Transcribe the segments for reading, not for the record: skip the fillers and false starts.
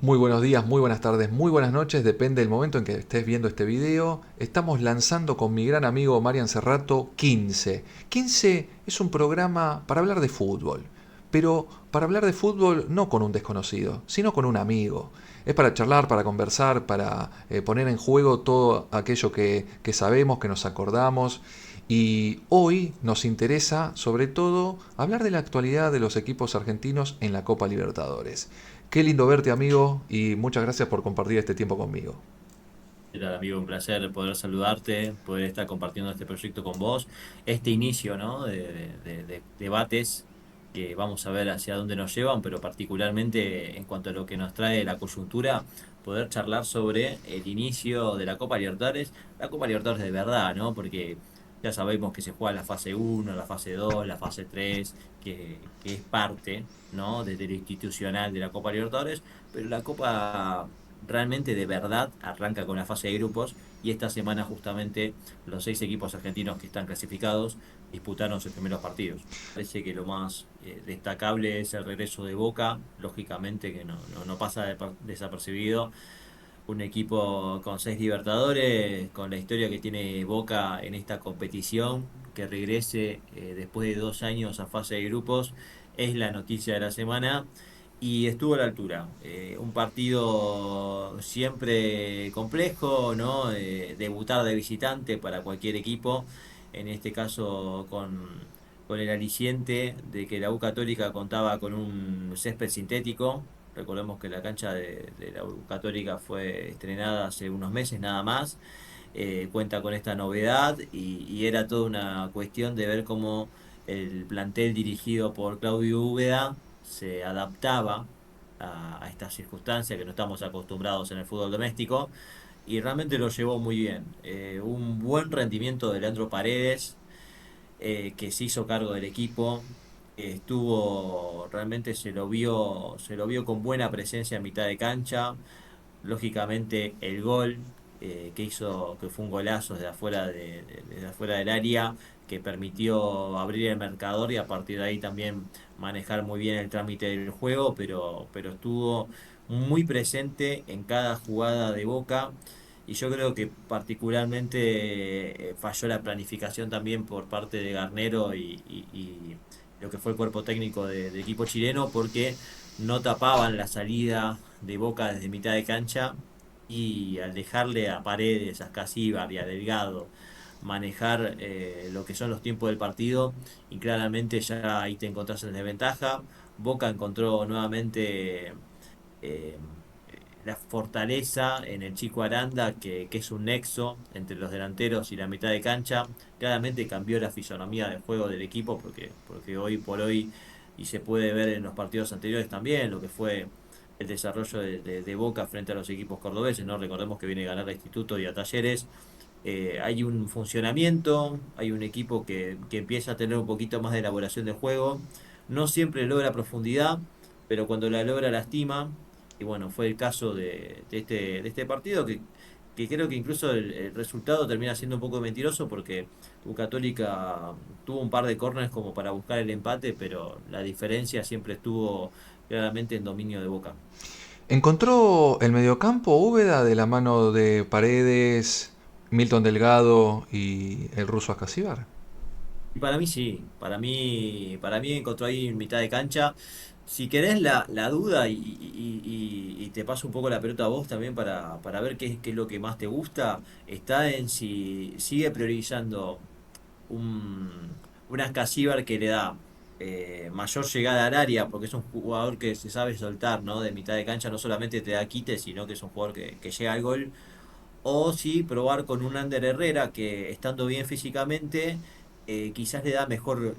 Muy buenos días, muy buenas tardes, muy buenas noches, depende del momento en que estés viendo este video. Estamos lanzando con mi gran amigo Marian Cerrato 15. 15 es un programa para hablar de fútbol, pero para hablar de fútbol no con un desconocido, sino con un amigo. Es para charlar, para conversar, para poner en juego todo aquello que sabemos, que nos acordamos. Y hoy nos interesa, sobre todo, hablar de la actualidad de los equipos argentinos en la Copa Libertadores. Qué lindo verte, amigo, y muchas gracias por compartir este tiempo conmigo. ¿Qué tal, amigo? Un placer poder saludarte, poder estar compartiendo este proyecto con vos, este inicio, ¿no? de debates que vamos a ver hacia dónde nos llevan, pero particularmente en cuanto a lo que nos trae la coyuntura, poder charlar sobre el inicio de la Copa Libertadores de verdad, ¿no? Porque ya sabemos que se juega la fase uno, la fase 2, la fase 3, que es parte, ¿no? Desde lo institucional de la Copa Libertadores, pero la Copa realmente de verdad arranca con la fase de grupos y esta semana justamente los 6 equipos argentinos que están clasificados disputaron sus primeros partidos. Parece que lo más destacable es el regreso de Boca, lógicamente que no pasa desapercibido. Un equipo con 6 Libertadores, con la historia que tiene Boca en esta competición, que regrese después de 2 años a fase de grupos, es la noticia de la semana y estuvo a la altura. Un partido siempre complejo, ¿no? Debutar de visitante para cualquier equipo, en este caso con el aliciente de que la U Católica contaba con un césped sintético. Recordemos que la cancha de la U Católica fue estrenada hace unos meses nada más. Cuenta con esta novedad y era toda una cuestión de ver cómo el plantel dirigido por Claudio Úbeda se adaptaba a estas circunstancias que no estamos acostumbrados en el fútbol doméstico y realmente lo llevó muy bien. Un buen rendimiento de Leandro Paredes, que se hizo cargo del equipo. Estuvo, realmente se lo vio con buena presencia en mitad de cancha. Lógicamente el gol que hizo, que fue un golazo desde afuera, desde afuera del área, que permitió abrir el marcador y a partir de ahí también manejar muy bien el trámite del juego, pero estuvo muy presente en cada jugada de Boca. Y yo creo que particularmente falló la planificación también por parte de Garnero y lo que fue el cuerpo técnico del equipo chileno, porque no tapaban la salida de Boca desde mitad de cancha y al dejarle a Paredes, a Escasíbar y a Delgado manejar lo que son los tiempos del partido y claramente ya ahí te encontrás en desventaja. Boca encontró nuevamente eh, la fortaleza en el Chico Aranda, que es un nexo entre los delanteros y la mitad de cancha. Claramente cambió la fisonomía del juego del equipo porque hoy por hoy, y se puede ver en los partidos anteriores también, lo que fue el desarrollo de Boca frente a los equipos cordobeses, ¿no? Recordemos que viene a ganar a Instituto y a Talleres. Hay un funcionamiento, hay un equipo que empieza a tener un poquito más de elaboración de juego. No siempre logra profundidad, pero cuando la logra lastima. Y bueno, fue el caso de este partido, que creo que incluso el resultado termina siendo un poco mentiroso porque U Católica tuvo un par de córneres como para buscar el empate, pero la diferencia siempre estuvo claramente en dominio de Boca. ¿Encontró el mediocampo Úbeda de la mano de Paredes, Milton Delgado y el ruso Ascasíbar? Y para mí sí, para mí encontró ahí en mitad de cancha. Si querés la duda y te paso un poco la pelota a vos también para ver qué es lo que más te gusta, está en si sigue priorizando un Ascasíbar que le da mayor llegada al área, porque es un jugador que se sabe soltar, ¿no? De mitad de cancha no solamente te da quite, sino que es un jugador que llega al gol. O sí, probar con un Ander Herrera que estando bien físicamente, quizás le da mejor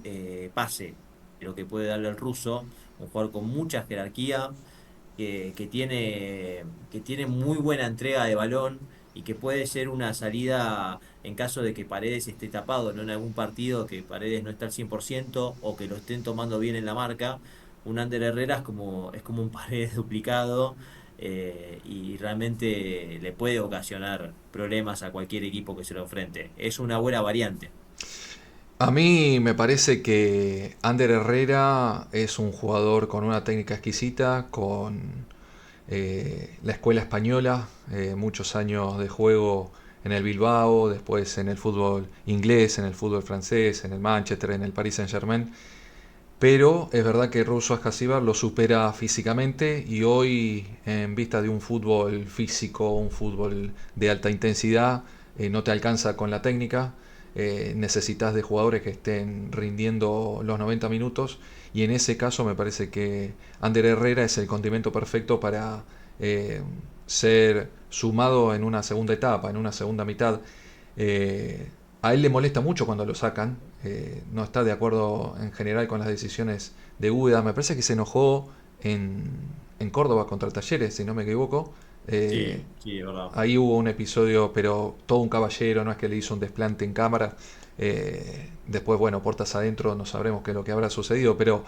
pase de lo que puede darle el ruso, un jugador con mucha jerarquía, que tiene muy buena entrega de balón y que puede ser una salida en caso de que Paredes esté tapado, ¿no? En algún partido que Paredes no está al 100% o que lo estén tomando bien en la marca. Un Ander Herrera es como un Paredes duplicado, y realmente le puede ocasionar problemas a cualquier equipo que se lo enfrente. Es una buena variante. A mí me parece que Ander Herrera es un jugador con una técnica exquisita, con la escuela española, muchos años de juego en el Bilbao, después en el fútbol inglés, en el fútbol francés, en el Manchester, en el Paris Saint-Germain. Pero es verdad que Russo Ascasíbar lo supera físicamente y hoy, en vista de un fútbol físico, un fútbol de alta intensidad, no te alcanza con la técnica. Necesitas de jugadores que estén rindiendo los 90 minutos y en ese caso me parece que Ander Herrera es el condimento perfecto para eh, ser sumado en una segunda etapa, en una segunda mitad. A él le molesta mucho cuando lo sacan, no está de acuerdo en general con las decisiones de Úbeda. Me parece que se enojó en Córdoba contra Talleres, si no me equivoco. Eh, Sí, sí, es verdad. Ahí hubo un episodio, pero todo un caballero, no es que le hizo un desplante en cámara. Después, bueno, puertas adentro, no sabremos qué es lo que habrá sucedido, pero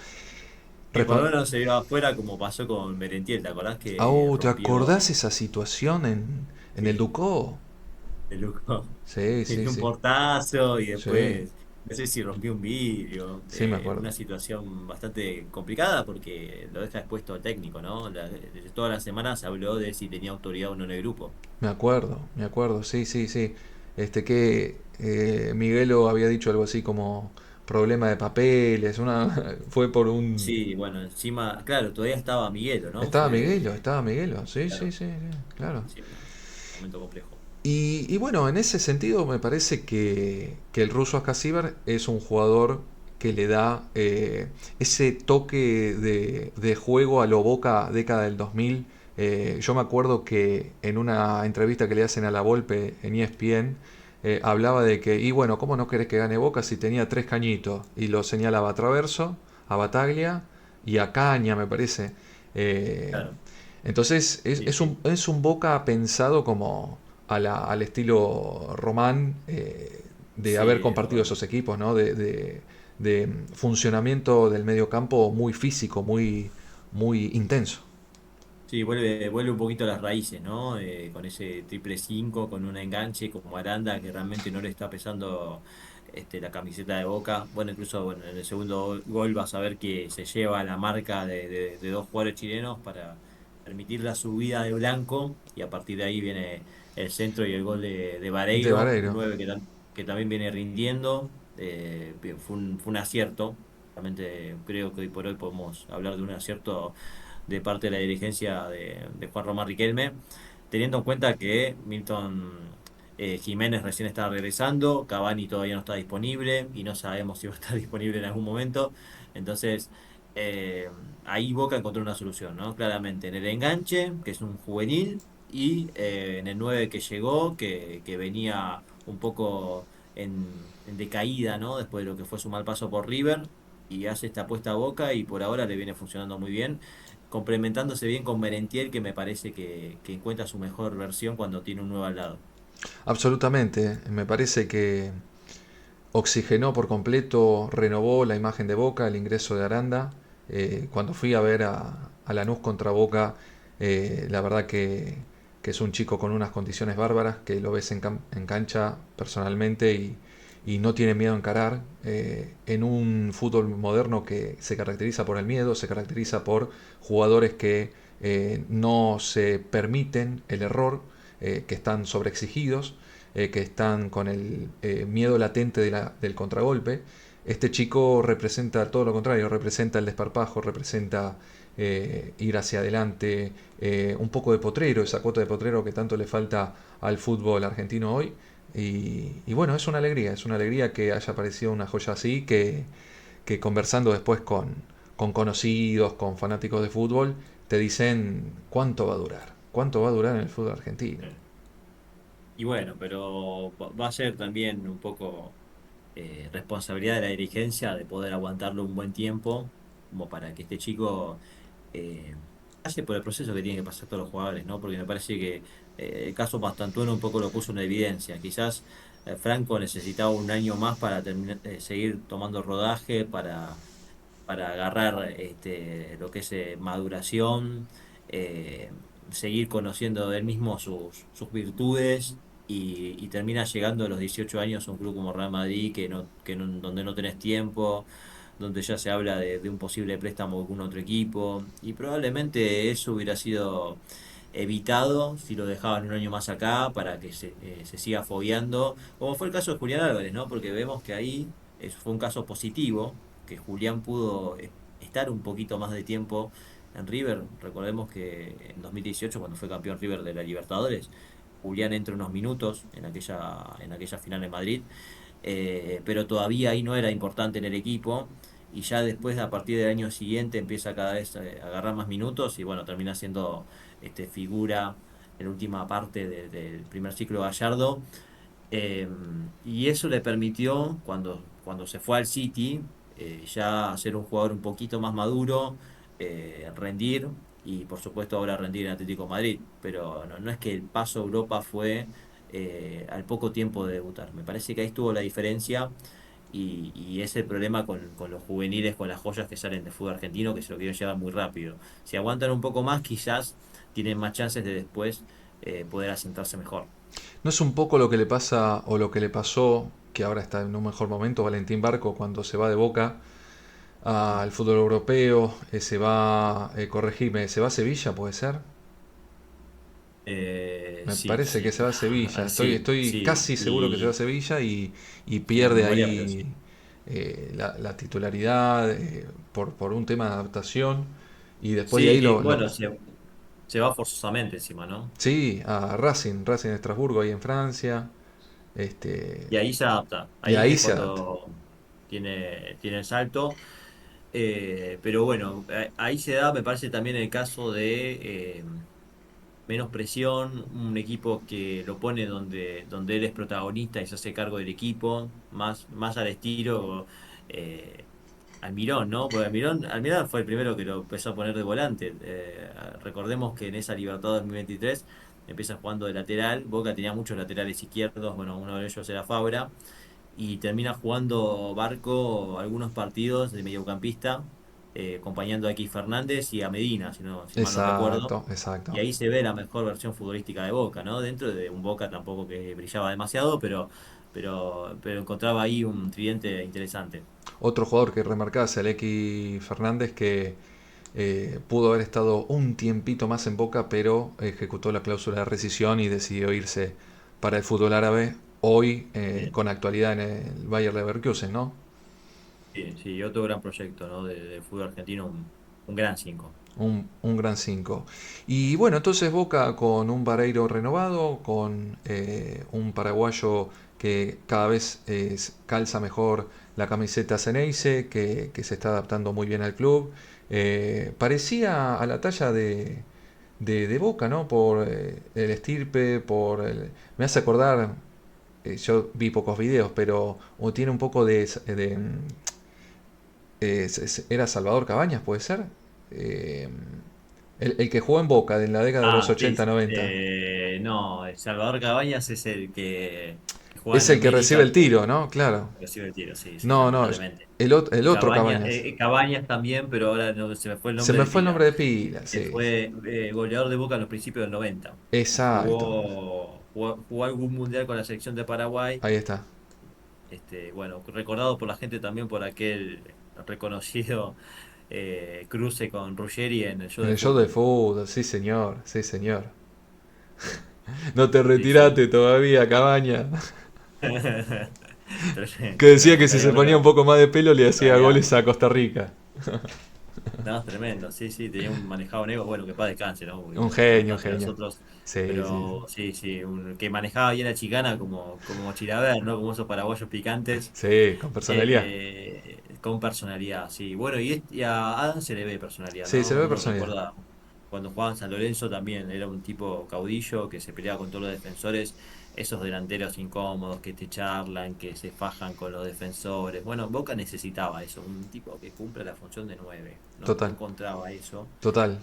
Que por lo menos se vio afuera como pasó con Merentiel, ¿te acordás que ¿te acordás rompió? esa situación en el Sí, Ducó? el lujo. Sí, Le sí, dio un sí. portazo y Sí, después, no sé si rompió un vidrio. sí me acuerdo. Una situación bastante complicada porque lo deja expuesto al técnico, ¿no? Desde todas las semanas habló de si tenía autoridad o no en el grupo. Me acuerdo, sí, sí, sí. Que Miguelo había dicho algo así como problema de papeles, fue por un... Sí, bueno, encima, claro, todavía estaba Miguelo, ¿no? Estaba Miguelo, sí, sí, Claro, sí, sí, claro. sí, un momento complejo. Y bueno, en ese sentido me parece que el ruso Ascasíbar es un jugador que le da ese toque de juego a lo Boca década del 2000. Yo me acuerdo que en una entrevista que le hacen a La Volpe en ESPN, hablaba de que, y bueno, ¿cómo no querés que gane Boca si tenía tres cañitos? Y lo señalaba a Traverso, a Bataglia y a Caña, me parece. Eh, Claro, entonces sí, sí. es un Boca pensado como al estilo Román, de haber Sí, compartido Román. esos equipos, ¿no? De funcionamiento del medio campo muy físico, muy intenso. Sí, vuelve un poquito a las raíces, ¿no? Con ese triple 5, con un enganche como Aranda que realmente no le está pesando la camiseta de Boca. Bueno, incluso bueno, en el segundo gol vas a ver que se lleva la marca de dos jugadores chilenos para permitir la subida de Blanco y a partir de ahí viene el centro y el gol de De Vareiro, un Vareiro. 9 que también viene rindiendo. Bien, fue un acierto. Realmente creo que hoy por hoy podemos hablar de un acierto de parte de la dirigencia de Juan Román Riquelme, teniendo en cuenta que Milton Jiménez recién está regresando, Cavani todavía no está disponible y no sabemos si va a estar disponible en algún momento. Entonces, eh, ahí Boca encontró una solución, ¿no? Claramente en el enganche, que es un juvenil, y en el 9 que llegó, que venía un poco en decaída, ¿no? Después de lo que fue su mal paso por River. Y hace esta apuesta a Boca y por ahora le viene funcionando muy bien complementándose bien con Merentiel, que me parece que encuentra su mejor versión cuando tiene un nuevo al lado. Absolutamente. Me parece que oxigenó por completo, renovó la imagen de Boca, el ingreso de Aranda. Cuando fui a ver a Lanús contra Boca, la verdad que es un chico con unas condiciones bárbaras, que lo ves en cancha personalmente y no tiene miedo a encarar. En un fútbol moderno que se caracteriza por el miedo, se caracteriza por jugadores que no se permiten el error, que están sobreexigidos, que están con el miedo latente del contragolpe. Este chico representa todo lo contrario, representa el desparpajo, representa ir hacia adelante, un poco de potrero, esa cuota de potrero que tanto le falta al fútbol argentino hoy. Y bueno, es una alegría que haya aparecido una joya así, que conversando después con conocidos, con fanáticos de fútbol, te dicen cuánto va a durar en el fútbol argentino. Y bueno, pero va a ser también un poco responsabilidad de la dirigencia de poder aguantarlo un buen tiempo, como para que este chico eh, pase por el proceso que tienen que pasar todos los jugadores, ¿no? Porque me parece que el caso Mastantuono un poco lo puso en evidencia. Quizás Franco necesitaba un año más para terminar, seguir tomando rodaje, para agarrar lo que es maduración, eh, seguir conociendo de él mismo sus virtudes y termina llegando a los 18 años a un club como Real Madrid donde no tenés tiempo, donde ya se habla de un posible préstamo con otro equipo, y probablemente eso hubiera sido evitado si lo dejaban un año más acá para que se siga fogueando, como fue el caso de Julián Álvarez, ¿no? Porque vemos que ahí fue un caso positivo, que Julián pudo estar un poquito más de tiempo en River. Recordemos que en 2018, cuando fue campeón River de la Libertadores, Julián entra unos minutos en aquella final en Madrid, pero todavía ahí no era importante en el equipo. Y ya después, a partir del año siguiente, empieza cada vez a agarrar más minutos y bueno, termina siendo figura en la última parte del primer ciclo Gallardo. Eh, y eso le permitió, cuando se fue al City, ya ser un jugador un poquito más maduro, rendir y por supuesto ahora rendir en Atlético de Madrid. Pero no es que el paso a Europa fue al poco tiempo de debutar. Me parece que ahí estuvo la diferencia y es el problema con los juveniles, con las joyas que salen del fútbol argentino, que se lo quieren llevar muy rápido. Si aguantan un poco más, quizás tienen más chances de después poder asentarse mejor. ¿No es un poco lo que le pasa o lo que le pasó, que ahora está en un mejor momento, Valentín Barco cuando se va de Boca al fútbol europeo, se va, corregime, se va a Sevilla, puede ser? Me Sí, parece que sí, se va a Sevilla. sí, Estoy sí, casi seguro que se va a Sevilla y sí, de pierde memoria, pero sí. ahí la titularidad por un tema de adaptación. Y después de ahí Sí, bueno, se va forzosamente encima, ¿no? sí, a Racing, Racing de Estrasburgo ahí en Francia. Este, Y ahí se adapta, y ahí ahí es se adapta. cuando tiene el salto. Pero bueno, ahí se da, me parece también el caso de menos presión, un equipo que lo pone donde él es protagonista y se hace cargo del equipo, más al estilo eh, Almirón, ¿no? Porque Almirón fue el primero que lo empezó a poner de volante. Recordemos que en esa Libertadores 2023 empieza jugando de lateral, Boca tenía muchos laterales izquierdos, bueno, uno de ellos era Fabra, y termina jugando Barco algunos partidos de mediocampista, acompañando a X Fernández y a Medina, si mal no recuerdo. Exacto, exacto. Y ahí se ve la mejor versión futbolística de Boca, ¿no? Dentro de un Boca tampoco que brillaba demasiado, pero encontraba ahí un tridente interesante. Otro jugador que remarcase, el X Fernández, que pudo haber estado un tiempito más en Boca, pero ejecutó la cláusula de rescisión y decidió irse para el fútbol árabe, hoy Bien. con actualidad en el Bayer Leverkusen, ¿no? Sí, sí, otro gran proyecto, ¿no? Del fútbol argentino, un gran 5. Un gran 5. Y bueno, entonces Boca con un Vareiro renovado, con un paraguayo que cada vez calza mejor la camiseta Ceneice, que se está adaptando muy bien al club. Parecía a la talla de Boca, ¿no? Por el estirpe, me hace acordar, yo vi pocos videos, pero tiene un poco era Salvador Cabañas, ¿puede ser? Eh, el que jugó en Boca en la década de los Ah, sí. 80-90. No, Salvador Cabañas es el que juega Es en el que recibe América, el tiro, ¿no? Claro. recibe el tiro, sí, sí, No, no, lamentablemente. el Y otro Cabañas. Cabañas también, pero ahora no, se me fue el Se nombre me de fue el pila. nombre de pila, Que sí. fue goleador de Boca en los principios del 90. Y Exacto. jugó algún mundial con la selección de Paraguay. Ahí está. Bueno, recordado por la gente también por aquel reconocido cruce con Ruggeri en el show En de el show de fútbol. fútbol, sí señor, sí señor. Sí, No te sí, sí. retiraste todavía, Cabañas. Que Tremendo, decía que tremendo. si se ponía un poco más de pelo le hacía Salía, goles a Costa Rica. no, tremendo, sí, sí, tenía un manejado nego, bueno, que paz descanse, ¿no? Porque Un como genio, un tantos de genio. nosotros, Sí, sí, sí. pero sí, sí, que manejaba bien la chicana como Chilaver, ¿no? Como esos paraguayos picantes, Sí, con personalidad. con personalidad, sí. Bueno, y a Adam se le ve personalidad, Sí, se ¿no? le ve Uno personalidad. recuerda cuando jugaba en San Lorenzo también, era un tipo caudillo que se peleaba con todos los defensores, esos delanteros incómodos que te charlan, que se fajan con los defensores. Bueno, Boca necesitaba eso, un tipo que cumpla la función de 9. No Total, encontraba eso total.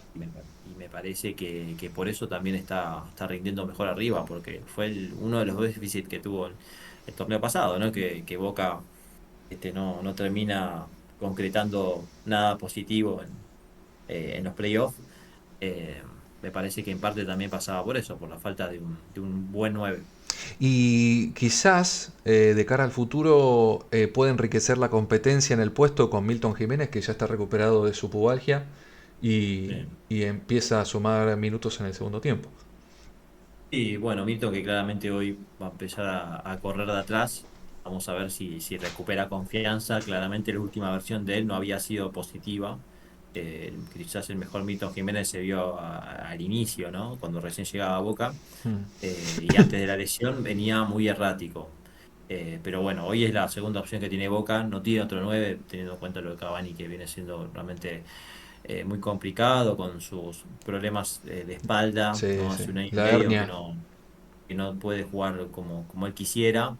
y me parece que por eso también está rindiendo mejor arriba, porque fue uno de los déficits que tuvo el torneo pasado, ¿no? Que Boca no termina concretando nada positivo en los playoffs. Eh, Me parece que en parte también pasaba por eso, por la falta de un buen 9. Y quizás de cara al futuro puede enriquecer la competencia en el puesto con Milton Jiménez, que ya está recuperado de su pubalgia y empieza a sumar minutos en el segundo tiempo. Y bueno, Milton que claramente hoy va a empezar a correr de atrás. Vamos a ver si recupera confianza. Claramente la última versión de él no había sido positiva. Quizás el mejor Milton Jiménez se vio al inicio, ¿no? Cuando recién llegaba a Boca. Mm. Y antes de la lesión venía muy errático. Pero bueno, hoy es la segunda opción que tiene Boca. No tiene otro 9 teniendo en cuenta lo de Cavani, que viene siendo realmente muy complicado con sus problemas de espalda, Sí, ¿no? sí. Hace un año y La medio hernia. que no puede jugar como él quisiera.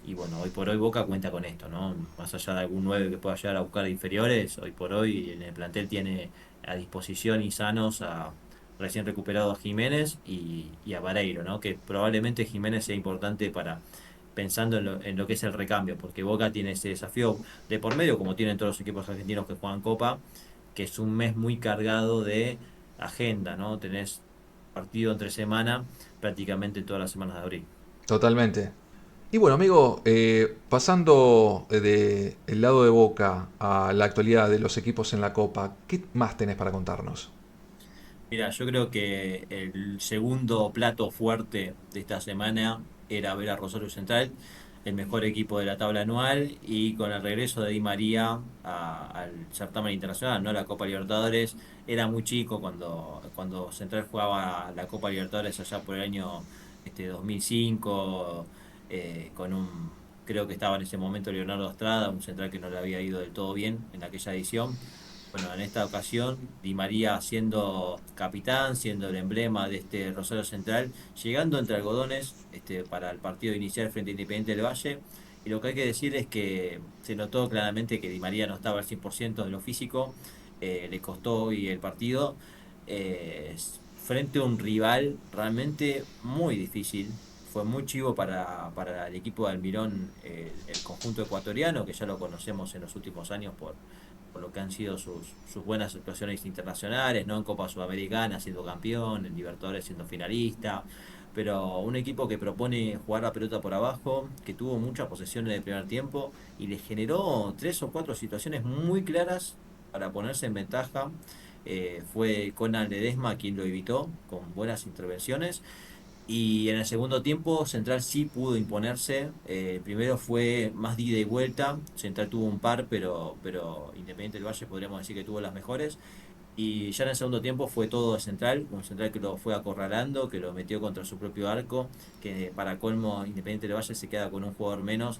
Y bueno, hoy por hoy Boca cuenta con esto, ¿no? Más allá de algún 9 que pueda llegar a buscar inferiores, hoy por hoy en el plantel tiene a disposición y sanos a recién recuperado a Jiménez y a Vareiro, ¿no? Que probablemente Jiménez sea importante para pensando en lo que es el recambio, porque Boca tiene ese desafío de por medio, como tienen todos los equipos argentinos que juegan Copa, que es un mes muy cargado de agenda, ¿no? Tenés partido entre semana prácticamente todas las semanas de abril. Totalmente. Y bueno, amigo, pasando de el lado de Boca a la actualidad de los equipos en la Copa, ¿qué más tenés para contarnos? Mira, yo creo que el segundo plato fuerte de esta semana era ver a Rosario Central, el mejor equipo de la tabla anual, y con el regreso de Di María al certamen internacional, no a la Copa Libertadores. Era muy chico cuando Central jugaba la Copa Libertadores allá por el año 2005, creo que estaba en ese momento Leonardo Estrada, un central que no le había ido del todo bien en aquella edición. Bueno, en esta ocasión, Di María siendo capitán, siendo el emblema de este Rosario Central, llegando entre algodones para el partido inicial frente a Independiente del Valle. Y lo que hay que decir es que se notó claramente que Di María no estaba al 100% de lo físico, le costó hoy el partido, frente a un rival realmente muy difícil. Fue muy chivo para el equipo de Almirón, el conjunto ecuatoriano, que ya lo conocemos en los últimos años por lo que han sido sus buenas actuaciones internacionales, ¿no? En Copa Sudamericana siendo campeón, en Libertadores siendo finalista, pero un equipo que propone jugar la pelota por abajo, que tuvo mucha posesión en el primer tiempo y le generó tres o cuatro situaciones muy claras para ponerse en ventaja. Fue Conan Ledesma quien lo evitó con buenas intervenciones. Y en el segundo tiempo, Central sí pudo imponerse. Primero fue más de ida y vuelta. Central tuvo un par, pero Independiente del Valle podríamos decir que tuvo las mejores. Y ya en el segundo tiempo fue todo de Central, un Central que lo fue acorralando, que lo metió contra su propio arco, que para colmo Independiente del Valle se queda con un jugador menos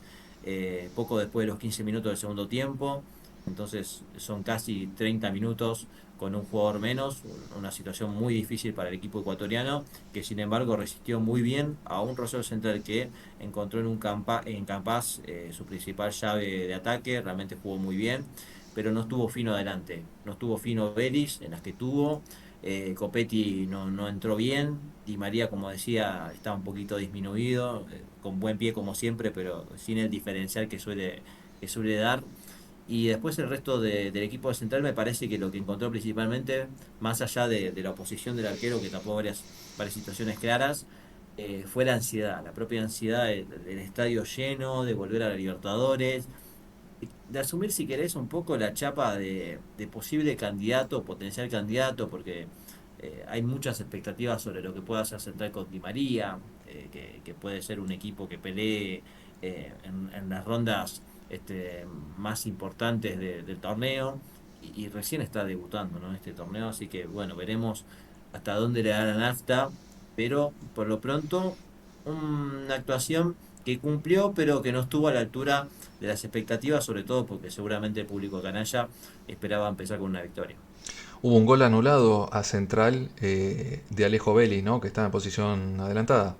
poco después de los 15 minutos del segundo tiempo. Entonces son casi 30 minutos con un jugador menos, una situación muy difícil para el equipo ecuatoriano, que sin embargo resistió muy bien a un Rosario Central que encontró en Campas su principal llave de ataque, realmente jugó muy bien, pero no estuvo fino adelante, no estuvo fino Vélez en las que tuvo. Copetti no entró bien, Di María, como decía, está un poquito disminuido, con buen pie como siempre, pero sin el diferencial que suele dar. Y después el resto del equipo de Central me parece que lo que encontró principalmente, más allá de la oposición del arquero, que tapó varias situaciones claras, fue la ansiedad, la propia ansiedad del estadio lleno, de volver a la Libertadores, de asumir, si querés, un poco la chapa de posible candidato, potencial candidato, porque hay muchas expectativas sobre lo que pueda hacer Central con Di María, que puede ser un equipo que pelee en las rondas más importantes del torneo, y recién está debutando, ¿no? Este torneo, así que bueno, veremos hasta dónde le da la nafta, pero por lo pronto una actuación que cumplió, pero que no estuvo a la altura de las expectativas, sobre todo porque seguramente el público canalla esperaba empezar con una victoria. Hubo un gol anulado a Central de Alejo Vélez, ¿no? Que estaba en posición adelantada.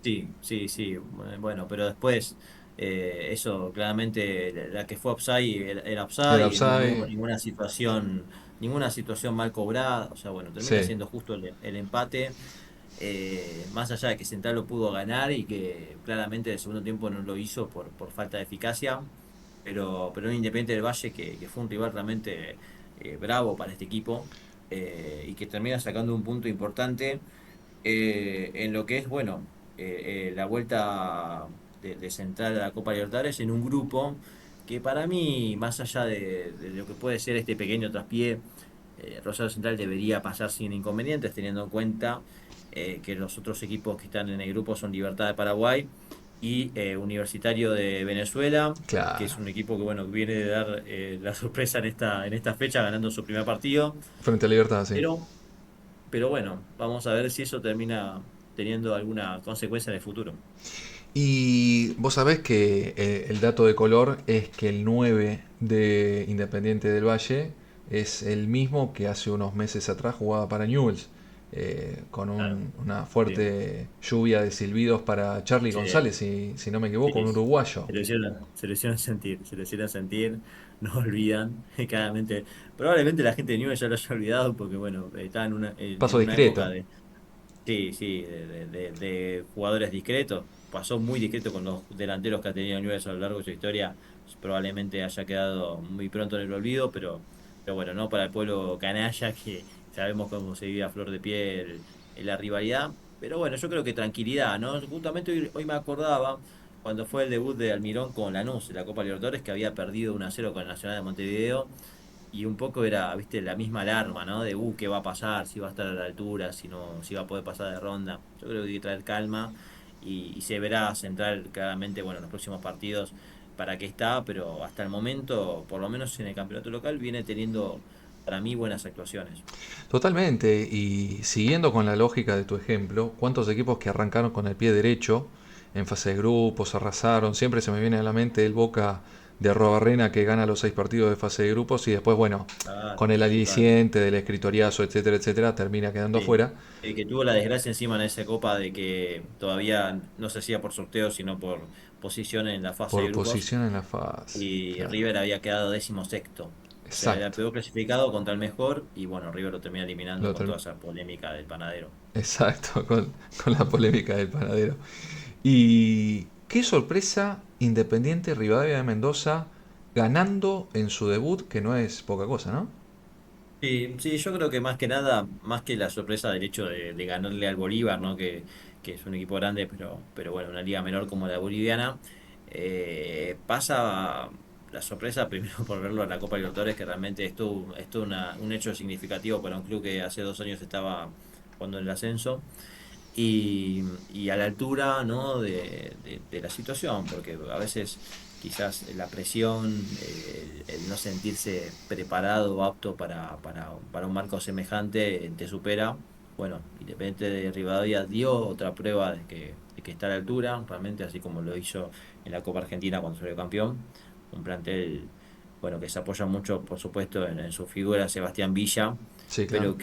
Sí, sí, sí, bueno, pero después eso claramente la que fue offside era Era offside y no hubo offside. ninguna situación mal cobrada, o sea, bueno, termina Sí. siendo justo el empate. Más allá de que Central lo pudo ganar y que claramente el segundo tiempo no lo hizo por falta de eficacia, pero un Independiente del Valle que fue un rival realmente bravo para este equipo, y que termina sacando un punto importante en lo que es, bueno, la vuelta de Central a la Copa Libertadores en un grupo que para mí, más allá de lo que puede ser este pequeño traspié, Rosario Central debería pasar sin inconvenientes, teniendo en cuenta que los otros equipos que están en el grupo son Libertad de Paraguay y Universitario de Venezuela, que Claro. es un equipo que bueno, viene de dar la sorpresa en esta fecha, ganando su primer partido. Frente a Libertad, sí. Pero, pero bueno, vamos a ver si eso termina teniendo alguna consecuencia en el futuro. Y vos sabés que el dato de color es que el 9 de Independiente del Valle es el mismo que hace unos meses atrás jugaba para Newell's, con Claro, una sí, fuerte lluvia de silbidos para Charlie sí, González, si no me equivoco, un sí, uruguayo. se lo hicieron sentir, se lo hicieron sentir, no olvidan, claramente, probablemente la gente de Newell's ya lo haya olvidado porque bueno, está Paso en una época discreto. de, sí, sí, de jugadores discretos, pasó muy discreto con los delanteros que ha tenido Newell's a lo largo de su historia, probablemente haya quedado muy pronto en el olvido, pero bueno, no para el pueblo canalla que sabemos cómo se vive a flor de piel en la rivalidad. Pero bueno, yo creo que tranquilidad, ¿no? Justamente hoy me acordaba cuando fue el debut de Almirón con Lanús en la Copa Libertadores, que había perdido 1-0 con el Nacional de Montevideo, y un poco era, viste, la misma alarma, ¿no? De, ¿qué va a pasar? Si va a estar a la altura, si no, si va a poder pasar de ronda. Yo creo que hay que traer calma y se verá Central claramente, bueno, en los próximos partidos para qué está, pero hasta el momento, por lo menos en el campeonato local, viene teniendo para mí buenas actuaciones. Totalmente, y siguiendo con la lógica de tu ejemplo, ¿cuántos equipos que arrancaron con el pie derecho en fase de grupos arrasaron? Siempre se me viene a la mente el Boca de Arrobarrena que gana los 6 partidos de fase de grupos y después, bueno, Claro, con el total. aliciente del escritoriazo, etcétera, etcétera, termina quedando Sí. fuera El que tuvo la desgracia encima en esa copa de que todavía no se hacía por sorteo, sino por posición en la fase de por grupos. posición en la fase. Y Claro, River había quedado 16º. O sea, era el exacto. peor clasificado contra el mejor. Y bueno, River lo termina eliminando Lo con ter- toda esa polémica del panadero. Exacto, con la polémica del panadero. Y qué sorpresa, Independiente Rivadavia de Mendoza ganando en su debut, que no es poca cosa, ¿no? Sí, sí, yo creo que más que nada, más que la sorpresa del hecho de ganarle al Bolívar, ¿no? Que es un equipo grande, pero bueno, una liga menor como la boliviana, pasa la sorpresa primero por verlo en la Copa Libertadores, que realmente esto un hecho significativo para un club que hace 2 años estaba jugando en el ascenso y a la altura, ¿no? de la situación, porque a veces quizás la presión, el no sentirse preparado o apto para un marco semejante te supera. Bueno, Independiente de Rivadavia dio otra prueba de que está a la altura, realmente así como lo hizo en la Copa Argentina cuando salió campeón. Un plantel, bueno, que se apoya mucho, por supuesto, en su figura Sebastián Villa, Sí, claro. pero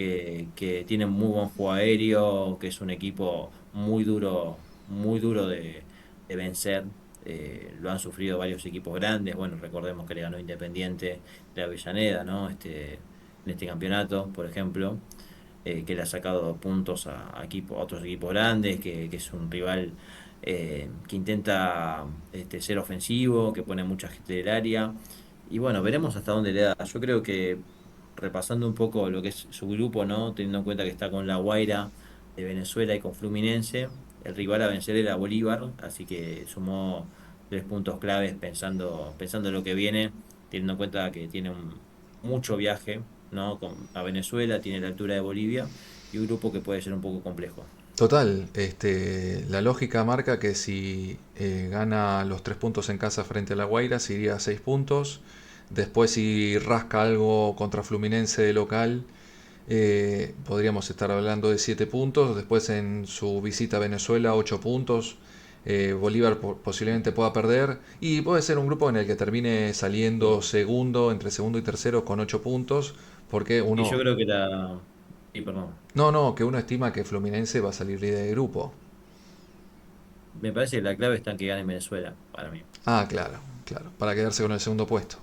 que tiene muy buen juego aéreo, que es un equipo muy duro de vencer. Lo han sufrido varios equipos grandes. Bueno, recordemos que le ganó Independiente de Avellaneda, ¿no? En este campeonato, por ejemplo, que le ha sacado puntos a otros equipos grandes, que es un rival que intenta ser ofensivo, que pone mucha gente del área. Y bueno, veremos hasta dónde le da. Yo creo que repasando un poco lo que es su grupo, ¿no? Teniendo en cuenta que está con La Guaira de Venezuela y con Fluminense, el rival a vencer era Bolívar, así que sumó 3 puntos claves pensando en lo que viene, teniendo en cuenta que tiene mucho viaje, ¿no? A Venezuela, tiene la altura de Bolivia y un grupo que puede ser un poco complejo. Total, la lógica marca que si gana los 3 puntos en casa frente a La Guaira, se iría a 6 puntos. Después, si rasca algo contra Fluminense de local, podríamos estar hablando de 7 puntos. Después, en su visita a Venezuela, 8 puntos. Bolívar posiblemente pueda perder. Y puede ser un grupo en el que termine saliendo Sí. segundo, entre segundo y tercero, con 8 puntos. Porque Y yo uno. creo que la... Sí, perdón. No, no, que uno estima que Fluminense va a salir líder de grupo. Me parece que la clave está en que gane Venezuela, para mí. Ah, claro, claro, para quedarse con el segundo puesto.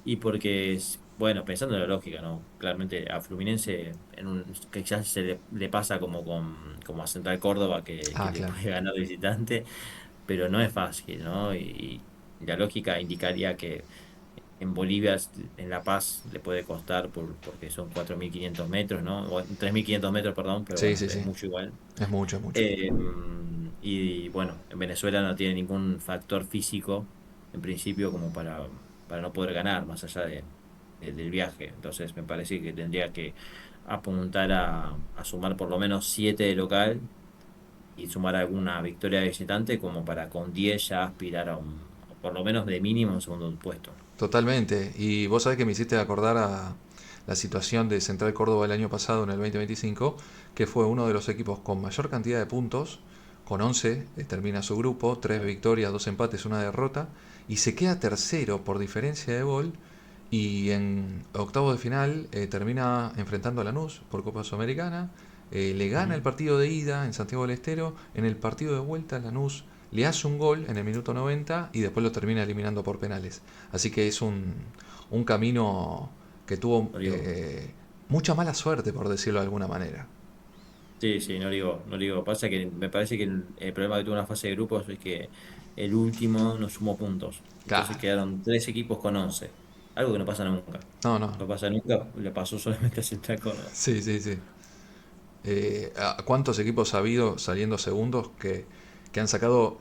Y porque, bueno, pensando en la lógica, ¿no? Claramente a Fluminense que quizás le pasa como a Central Córdoba que Ah, le claro. puede ganar de visitante, pero no es fácil, ¿no? Y la lógica indicaría que en Bolivia, en La Paz, le puede costar porque son 4.500 metros, ¿no? O 3.500 metros, perdón, pero Sí, bueno, sí, es sí. mucho igual. Es mucho, es mucho. Eh, Y bueno, en Venezuela no tiene ningún factor físico, en principio, como para no poder ganar, más allá del viaje. Entonces me parece que tendría que apuntar a sumar por lo menos 7 de local y sumar alguna victoria de visitante como para con 10 ya aspirar a por lo menos de mínimo un segundo puesto. Totalmente. Y vos sabés que me hiciste acordar a la situación de Central Córdoba el año pasado, en el 2025, que fue uno de los equipos con mayor cantidad de puntos, con 11, termina su grupo, 3 victorias, 2 empates, una derrota, y se queda tercero por diferencia de gol, y en octavos de final termina enfrentando a Lanús por Copa Sudamericana, le gana el Ujú. partido de ida en Santiago del Estero, en el partido de vuelta Lanús le hace un gol en el minuto 90 y después lo termina eliminando por penales. Así que es un camino que tuvo No digo, mucha mala suerte, por decirlo de alguna manera. sí, sí, no digo. Pasa que me parece que el problema que tuvo en la fase de grupos es que el último no sumó puntos. Entonces Claro. quedaron 3 equipos con 11. Algo que no pasa nunca. No, no. No pasa nunca, le pasó solamente a Central Córdoba. Sí, sí, sí. ¿A cuántos equipos ha habido saliendo segundos que han sacado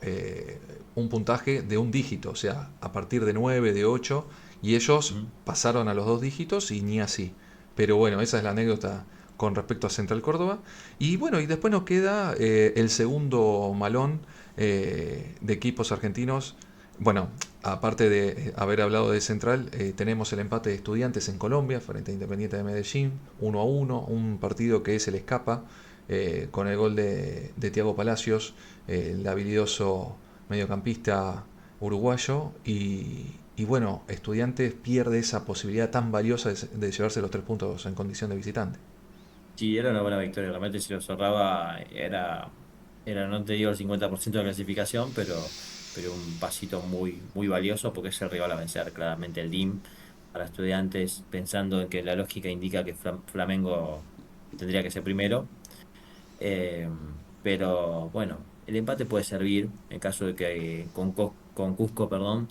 un puntaje de un dígito? O sea, a partir de 9 de 8 y ellos Ujú. pasaron a los dos dígitos y ni así. Pero bueno, esa es la anécdota con respecto a Central Córdoba. Y bueno, y después nos queda el segundo malón de equipos argentinos. Bueno, aparte de haber hablado de Central, tenemos el empate de Estudiantes en Colombia frente a Independiente de Medellín, 1-1, un partido que se le escapa con el gol de Thiago Palacios, el habilidoso mediocampista uruguayo. Y bueno, Estudiantes pierde esa posibilidad tan valiosa de llevarse los 3 puntos en condición de visitante. Sí, era una buena victoria. Realmente si lo cerraba era, no te digo el 50% de la clasificación, pero un pasito muy, muy valioso porque es el rival a vencer. Claramente el DIM para Estudiantes, pensando en que la lógica indica que Flamengo tendría que ser primero. Eh, pero bueno, el empate puede servir en caso de que con Cusco, perdón,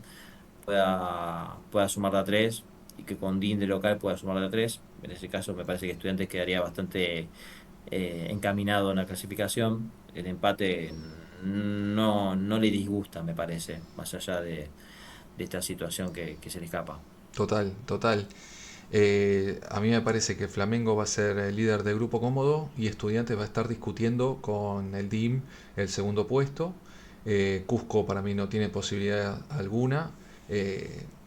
pueda sumar a 3 y que con Dean de local pueda sumar a 3. En ese caso me parece que Estudiantes quedaría bastante encaminado en la clasificación. El empate no le disgusta, me parece, más allá de esta situación que se le escapa. Total, total. A mí me parece que Flamengo va a ser el líder de grupo cómodo y Estudiantes va a estar discutiendo con el DIM el segundo puesto. Cusco para mí no tiene posibilidad alguna.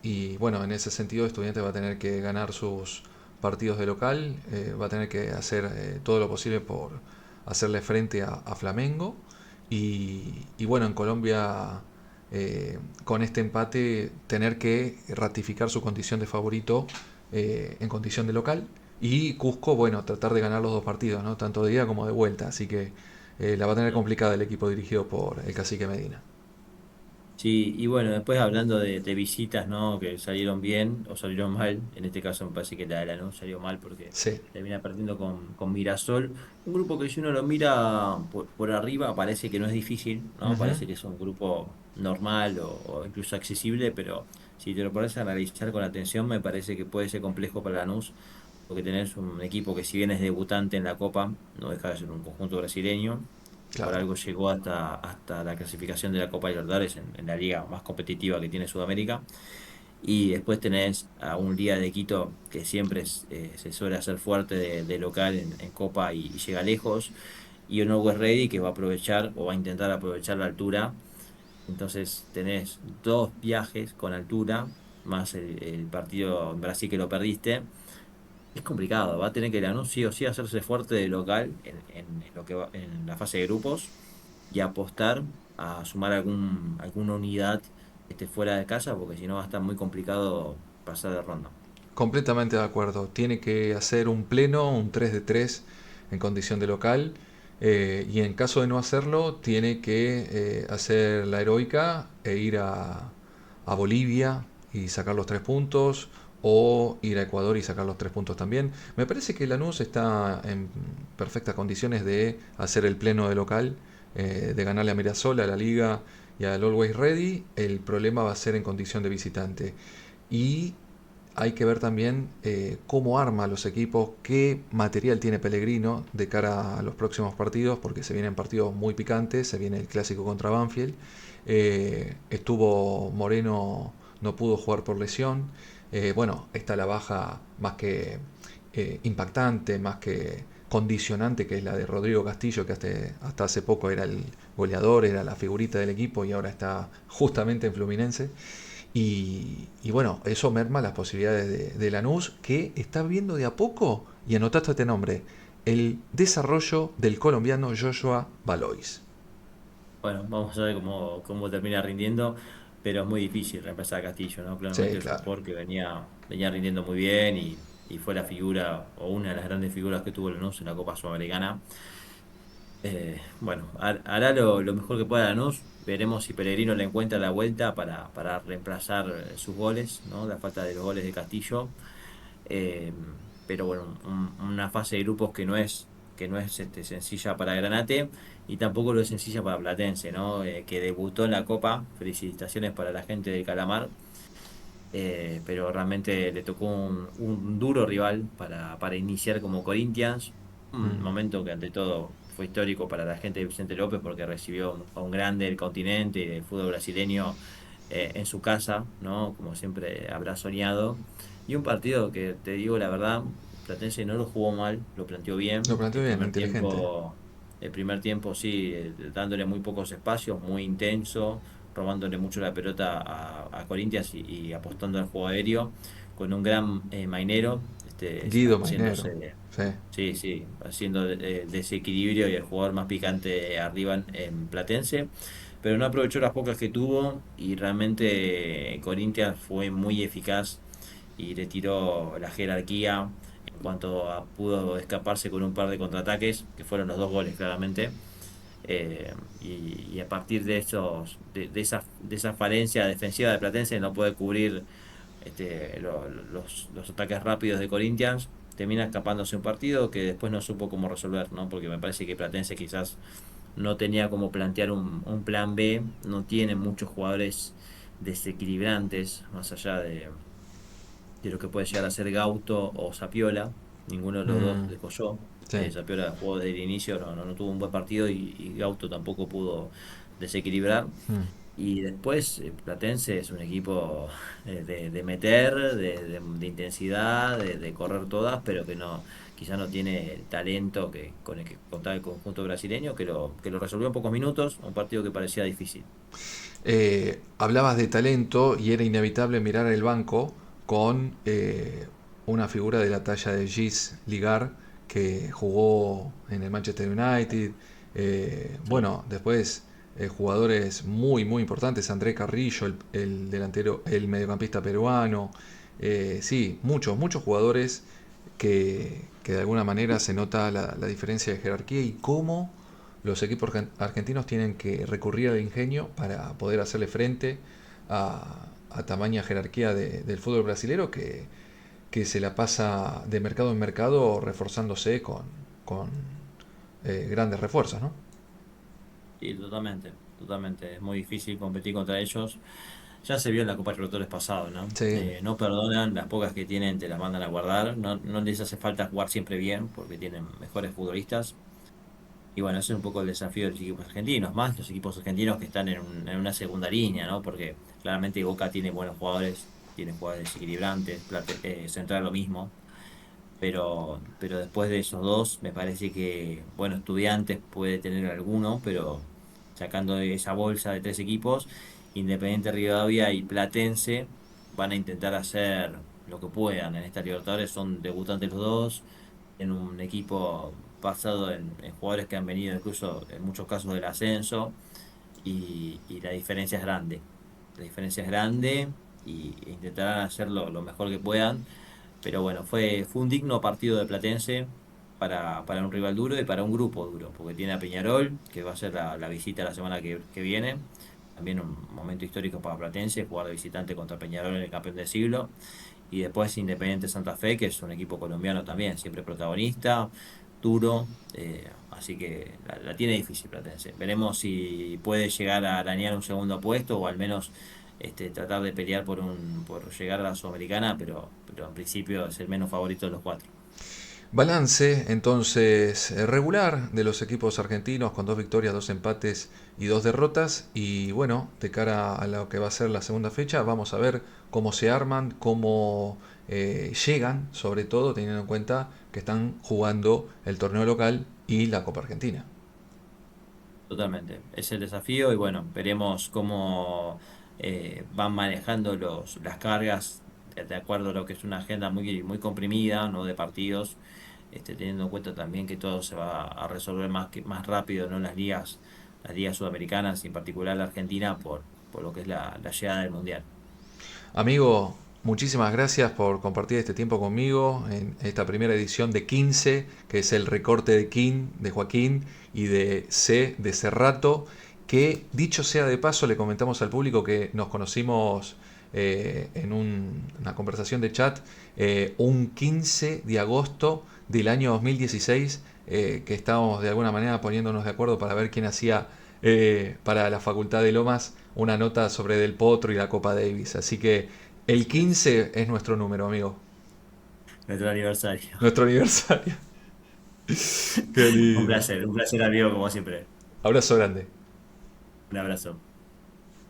Y bueno, en ese sentido Estudiantes va a tener que ganar sus partidos de local, va a tener que hacer todo lo posible por hacerle frente a Flamengo. Y bueno, en Colombia con este empate tener que ratificar su condición de favorito en condición de local. Y Cusco, bueno, tratar de ganar los dos partidos, ¿no? Tanto de ida como de vuelta. Así que la va a tener complicada el equipo dirigido por el cacique Medina. Sí, y bueno, después hablando de visitas, ¿no? Que salieron bien o salieron mal. En este caso me parece que la de Lanús salió mal porque Sí. termina perdiendo con Mirasol. Un grupo que si uno lo mira por arriba parece que no es difícil, ¿no? Ujú. Parece que es un grupo normal o incluso accesible, pero si te lo pones a analizar con atención, me parece que puede ser complejo para Lanús, porque tenés un equipo que si bien es debutante en la Copa, no deja de ser un conjunto brasileño por Claro. algo llegó hasta la clasificación de la Copa Libertadores en la liga más competitiva que tiene Sudamérica. Y después tenés a un Liga de Quito que siempre se suele hacer fuerte de local en Copa y llega lejos. Y un Always Ready que va a aprovechar o va a intentar aprovechar la altura. Entonces tenés 2 viajes con altura, más el partido en Brasil que lo perdiste. Es complicado, va a tener que Lanús sí o sí hacerse fuerte de local en lo que en la fase de grupos y apostar a sumar alguna unidad fuera de casa, porque si no va a estar muy complicado pasar de ronda. Completamente de acuerdo. Tiene que hacer un pleno, un 3 de 3 en condición de local. Y en caso de no hacerlo, tiene que hacer la heroica e ir a Bolivia y sacar los 3 puntos. O ir a Ecuador y sacar los 3 puntos también. Me parece que Lanús está en perfectas condiciones de hacer el pleno de local, de ganarle a Mirasol, a la Liga y al Always Ready. El problema va a ser en condición de visitante. Y hay que ver también cómo arma los equipos, qué material tiene Pellegrino de cara a los próximos partidos, porque se vienen partidos muy picantes, se viene el clásico contra Banfield. Estuvo Moreno, no pudo jugar por lesión. Bueno, está la baja más que impactante, más que condicionante, que es la de Rodrigo Castillo, que hasta hace poco era el goleador, era la figurita del equipo y ahora está justamente en Fluminense. Y bueno, eso merma las posibilidades de Lanús, que está viendo de a poco, y anotaste este nombre, el desarrollo del colombiano Joshua Valois. Bueno, vamos a ver cómo termina rindiendo, pero es muy difícil reemplazar a Castillo, ¿no? Sí, Claramente es un claro. jugador que venía rindiendo muy bien y fue la figura o una de las grandes figuras que tuvo Lanús en la Copa Sudamericana. Bueno, hará lo mejor que pueda Lanús. Veremos si Pellegrino le encuentra la vuelta para reemplazar sus goles, ¿no? La falta de los goles de Castillo. Eh, pero bueno, una fase de grupos que no es sencilla para Granate y tampoco lo es sencilla para Platense, ¿no? Que debutó en la Copa. Felicitaciones para la gente del Calamar. Pero realmente le tocó un duro rival para iniciar como Corinthians. Un Mm. momento que ante todo fue histórico para la gente de Vicente López porque recibió a un grande del continente y del fútbol brasileño en su casa, ¿no? Como siempre habrá soñado. Y un partido que, te digo la verdad, Platense no lo jugó mal, lo planteó Lo bien. planteó bien, inteligente. El primer tiempo sí, dándole muy pocos espacios, muy intenso, robándole mucho la pelota a Corinthians y apostando al juego aéreo, con un gran Mainero, Guido Mainero. haciéndose, Sí. sí, sí, haciendo desequilibrio y el jugador más picante arriba en Platense, pero no aprovechó las pocas que tuvo y realmente Corinthians fue muy eficaz y le tiró la jerarquía en cuanto a pudo escaparse con un par de contraataques, que fueron los dos goles claramente. Y a partir de esa falencia defensiva de Platense no puede cubrir los ataques rápidos de Corinthians, termina escapándose un partido que después no supo cómo resolver, ¿no? Porque me parece que Platense quizás no tenía cómo plantear un plan B, no tiene muchos jugadores desequilibrantes, más allá de lo que puede llegar a ser Gauto o Sapiola. Ninguno de los dos Mm, descolló. sí. Sapiola jugó desde el inicio, no tuvo un buen partido y Gauto tampoco pudo desequilibrar. Mm. Y después Platense es un equipo de meter, de intensidad, de correr todas, pero que quizá no tiene el talento con el que contaba el conjunto brasileño, que lo resolvió en pocos minutos, un partido que parecía difícil. Hablabas de talento y era inevitable mirar el banco con una figura de la talla de Gis Ligar, que jugó en el Manchester United. Sí. Bueno, después jugadores muy, muy importantes, André Carrillo, el delantero, el mediocampista peruano. Sí, muchos, muchos jugadores que de alguna manera se nota la diferencia de jerarquía y cómo los equipos argentinos tienen que recurrir al ingenio para poder hacerle frente a tamaña jerarquía del fútbol brasilero que se la pasa de mercado en mercado reforzándose con grandes refuerzos, ¿no? Sí, totalmente, totalmente. Es muy difícil competir contra ellos. Ya se vio en la Copa Libertadores pasado, ¿no? Sí. No perdonan, las pocas que tienen te las mandan a guardar. No les hace falta jugar siempre bien porque tienen mejores futbolistas. Y bueno, ese es un poco el desafío de los equipos argentinos, más los equipos argentinos que están en una segunda línea, ¿no? Porque claramente Boca tiene buenos jugadores, tiene jugadores desequilibrantes, Central lo mismo. Pero después de esos dos, me parece que, bueno, Estudiantes puede tener alguno, pero sacando de esa bolsa de tres equipos, Independiente Rivadavia y Platense van a intentar hacer lo que puedan en esta Libertadores. Son debutantes los dos, en un equipo basado en jugadores que han venido incluso en muchos casos del ascenso, y la diferencia es grande. La diferencia es grande y intentarán hacerlo lo mejor que puedan, pero bueno, fue un digno partido de Platense para un rival duro y para un grupo duro, porque tiene a Peñarol, que va a ser la visita la semana que viene. También un momento histórico para Platense, jugar de visitante contra Peñarol en el campeón del siglo. Y después Independiente Santa Fe, que es un equipo colombiano también, siempre protagonista, duro. Así que la tiene difícil Platense. Veremos si puede llegar a arañar un segundo puesto o al menos tratar de pelear por llegar a la Sudamericana, pero en principio es el menos favorito de los cuatro. Balance entonces regular de los equipos argentinos con 2 victorias, 2 empates y 2 derrotas. Y bueno, de cara a lo que va a ser la segunda fecha, vamos a ver cómo se arman, cómo llegan, sobre todo teniendo en cuenta que están jugando el torneo local y la Copa Argentina. Totalmente. Es el desafío y bueno, veremos cómo van manejando las cargas de acuerdo a lo que es una agenda muy comprimida, ¿no? De partidos, teniendo en cuenta también que todo se va a resolver más rápido, ¿no? En las ligas sudamericanas y en particular la Argentina por lo que es la llegada del Mundial. Amigo, muchísimas gracias por compartir este tiempo conmigo en esta primera edición de 15, que es el recorte de King, de Joaquín, y de C, de Cerrato, que dicho sea de paso, le comentamos al público que nos conocimos en una conversación de chat un 15 de agosto del año 2016, que estábamos de alguna manera poniéndonos de acuerdo para ver quién hacía para la Facultad de Lomas una nota sobre Del Potro y la Copa Davis. Así que el 15 es nuestro número, amigo. Nuestro aniversario. Nuestro aniversario. Qué lindo. Un placer amigo, como siempre. Abrazo grande. Un abrazo.